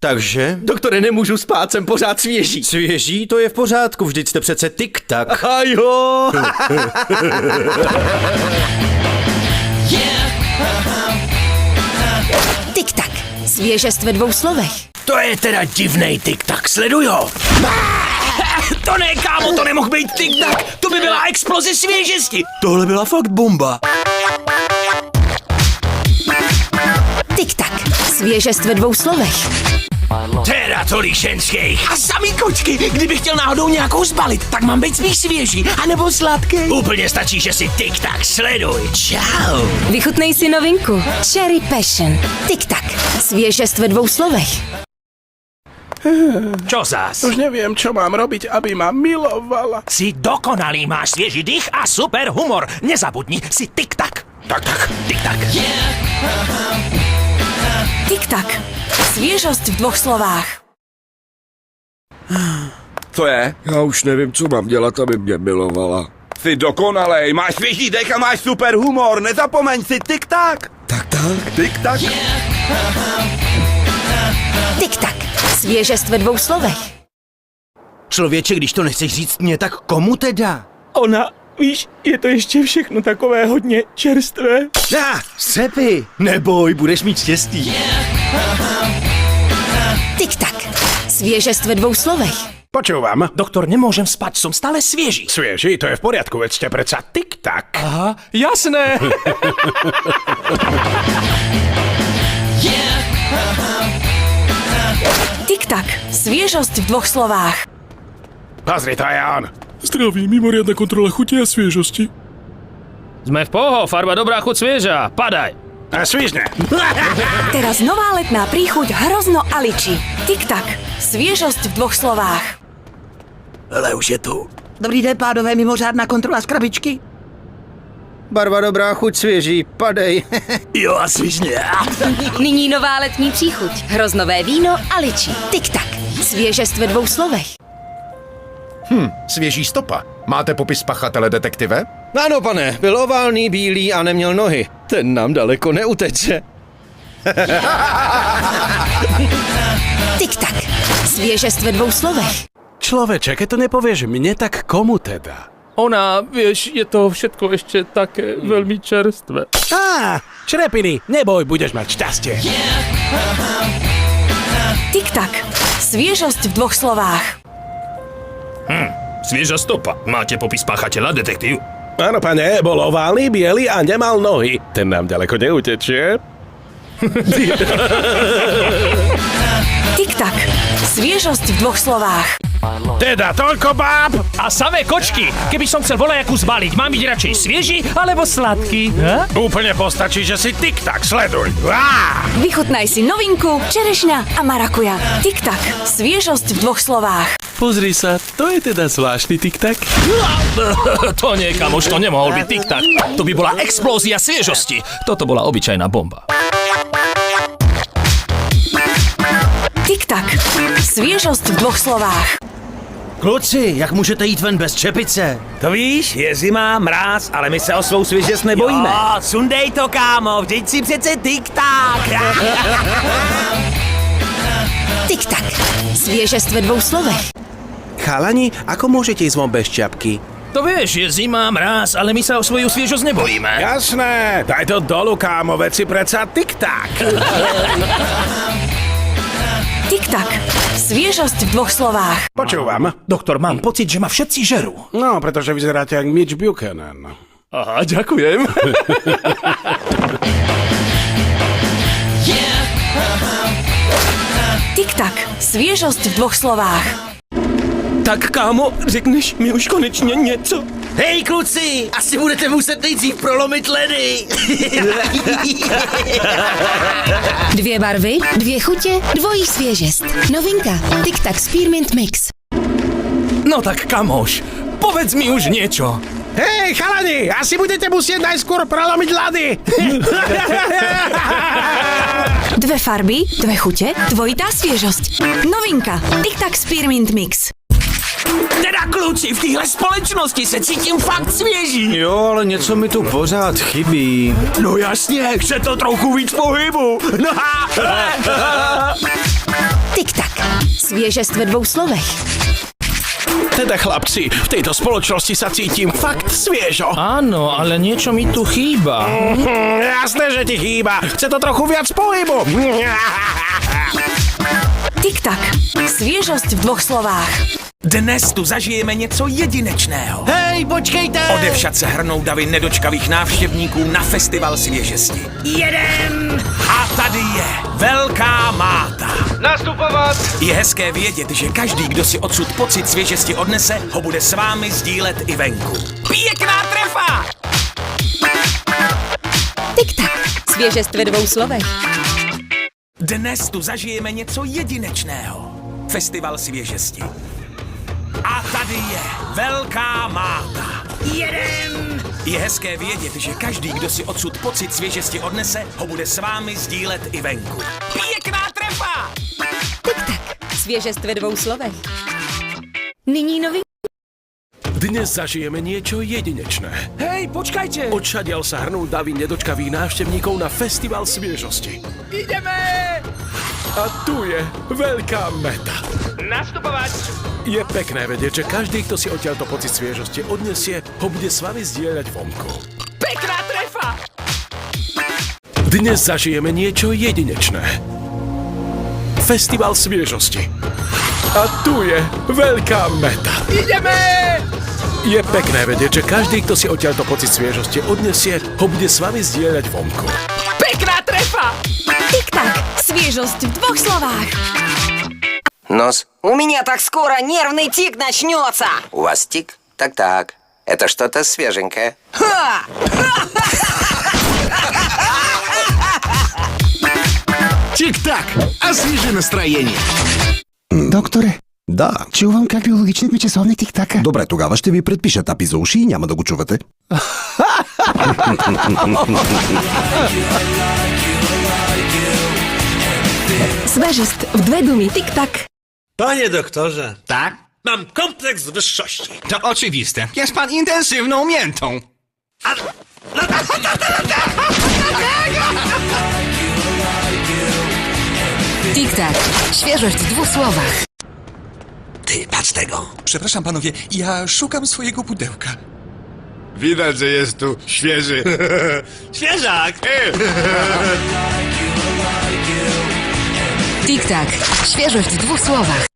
Takže? Doktore, nemůžu spát, jsem pořád svěží. Svěží? To je v pořádku, vždyť jste přece tik-tak. A jo! Tik-tak. Svěžest ve 2 slovech. To je teda divnej tik-tak, sledujo. To ne, kámo, to nemohl být tik-tak. To by byla exploze svěžesti. Tohle byla fakt bomba. Tik-tak. Svěžest ve 2 slovech. Teda tolik ženských. A samý kočky, kdybych chtěl náhodou nějakou zbalit, tak mám být spíš svěží, anebo sladký. Úplně stačí, že si tik-tak sleduj. Čau. Vychutnej si novinku. Cherry Passion. Tik-tak. Svěžest ve 2 slovech. Čo zas? Už neviem, čo mám robiť, aby ma milovala. Si dokonalý, máš svieži dých a super humor. Nezabudni, si tik-tak. Tak, tik-tak. Tik-tak. Svěžost v 2 slovách. Co je? Já už nevím, co mám dělat, aby mě milovala. Jsi dokonalej, máš svěží dech a máš super humor, nezapomeň si tik-tak. Tak. Tik-tak. Tik-tak. Svěžest ve 2 slovech. Člověče, když to nechceš říct mě, tak komu teda? Ona, víš, je to ještě všechno takové hodně čerstvé. Střepy! Neboj, budeš mít štěstí. Tik-tak. Svěžest ve 2 slovech. Počúvam. Doktor, nemôžem spať, som stále svieži. Svieži, to je v poriadku, veď ste predsa tik-tak. Aha, jasné. Tik-tak. Svěžost v 2 slovách. Pozri, to je on. Zdraví, mimoriadna kontrola chuti a sviežosti. Sme v poho, farba dobrá, chuť svieža. Padaj. A svižne. Teraz nová letná príchuť Hrozno Aliči. Tik-tak. Svěžost v 2 slovách. Ale už je tu. Dobrý den, pánové, mimořádná kontrola z krabičky. Barva dobrá, chuť svěží, padej. Jo, a svižne. Nyní nová letní příchuť. Hroznové víno Aliči. Tik-tak. Svěžest ve 2 slovech. Svěží stopa. Máte popis pachatele, detektive? Ano, pane, byl oválný, bílý a neměl nohy. Ten nám daleko neuteče. Tik-tak. Svěžest ve 2 slovech. Človeče, keď to nepovieš mne, tak komu teda? Ona, vieš, je to všetko ešte také veľmi čerstvé. Črepiny, neboj, budeš mať šťastie. Tik-tak. Svěžost v 2 slovách. Svieža stopa. Máte popis páchateľa, detektív? Áno, pane, bol oválny, biely a nemal nohy. Ten nám ďaleko neutečie. Tik-tak. Svěžost v 2 slovách. Teda toľko báb! A samé kočky, keby som chcel volajakú zbaliť, mám byť radšej svieži alebo sladký? Úplne postačí, že si tik-tak, sleduj. Vychutnaj si novinku Čerešňa a marakuja. Tik-tak. Svěžost v 2 slovách. Pozri sa, to je teda zvláštny tik-tak. To nie, kamoš, to nemohol byť tik-tak. To by bola explózia sviežosti. Toto bola obyčajná bomba. Tik-tak. Svěžost v 2 slovách. Kluci, jak můžete jít ven bez čepice? To víš, je zima, mráz, ale my se o svou svěžest nebojíme. Jo, sundej to, kámo, vždyť si přece tik-tak. Tik-tak. Svěžest ve 2 slovech. Chalani, ako môžete ísť von bez čapky? To vieš, je zima, mráz, ale my sa o svoju sviežosť nebojíme. Jasné, daj to dolu, kámo, veď si predsa tik-tak. Tik-tak. Svěžost v 2 slovách. Počúvam. Doktor, mám pocit, že ma všetci žerú. No, pretože vyzeráte jak Mitch Buchanan. Aha, ďakujem. Tik-tak. Svěžost v 2 slovách. Tak, kámo, řekneš mi už konečně něco? Hej, kluci, asi budete muset nejdřív prolomit ledy. 2 barvy, 2 chutě, dvojí svěžest. Novinka. Tik-tak Spearmint Mix. No tak, kamoš, povedz mi už niečo. Hej, chalani, asi budete musieť najskôr prelomiť ľady. 2 farby, 2 chutě, dvojitá svěžost. Novinka. Tik-tak Spearmint Mix. Teda kluci, v téhle společnosti se cítím fakt svěží. Jo, ale něco mi tu pořád chybí. No jasně, chce to trochu víc pohybu. Tic-tac. Svěžest ve 2 slovech. Teda chlapci, v tejto spoločnosti sa cítim fakt sviežo. Áno, ale niečo mi tu chýba. Jasné, že ti chýba. Chce to trochu viac pohybu. Tic-tac. Svěžost v 2 slovách. Dnes tu zažijeme něco jedinečného. Hej, počkejte! Odevšad se hrnou davy nedočkavých návštěvníků na festival svěžesti. Jedem! A tady je velká máta. Nastupovat! Je hezké vědět, že každý, kdo si odsud pocit svěžesti odnese, ho bude s vámi sdílet i venku. Pěkná trefa! Tic-tac. Svěžest ve 2 slovech. Dnes tu zažijeme něco jedinečného. Festival svěžesti. A tady je velká máta. Jedem! Je hezké vědět, že každý, kdo si odsud pocit svěžesti odnese, ho bude s vámi sdílet i venku. Pěkná trefa! Tic-tac. Svěžest ve 2 slovech. Nyní novinka. Dnes zažijeme niečo jedinečné. Hej, počkajte! Odšadiaľ sa hrnú davy nedočkavých návštevníkov na festival sviežosti. Ideme! A tu je veľká meta. Nastupovať! Je pekné vedieť, že každý, kto si odtiaľto pocit sviežosti odnesie, ho bude s vami zdieľať vonku. Pekná trefa! Dnes zažijeme niečo jedinečné. Festival sviežosti. A tu je veľká meta. Ideme! Je pekné vedieť, že každý, kto si odtiaľto pocit sviežosti odnesie, ho bude s vami zdieľať vonku. Pekná trefa! Tic-tac. Свежесть в 2 словах. Нос. У меня так скоро нервный тик начнется. У вас тик? Так-так. Это что-то свеженькое. Ха! Тик-так, освежи настроение. Докторе? Да. Чувам как биологичният ми часовник тик-така. Добре, тогава ще ви предпиша тапи за уши и няма да го чувате. Свежест в 2 думи. Tik-tak. Panie doktorze. Tak? Mam kompleks wyższości. To oczywiste. Jest pan intensywną miętą. Tik-tak. Świeżość w 2 słowach. Ty, patrz tego. Przepraszam panowie, ja szukam swojego pudełka. Widać, że jest tu świeży. Świeżak! Tik-tak. Świeżość w 2 słowach.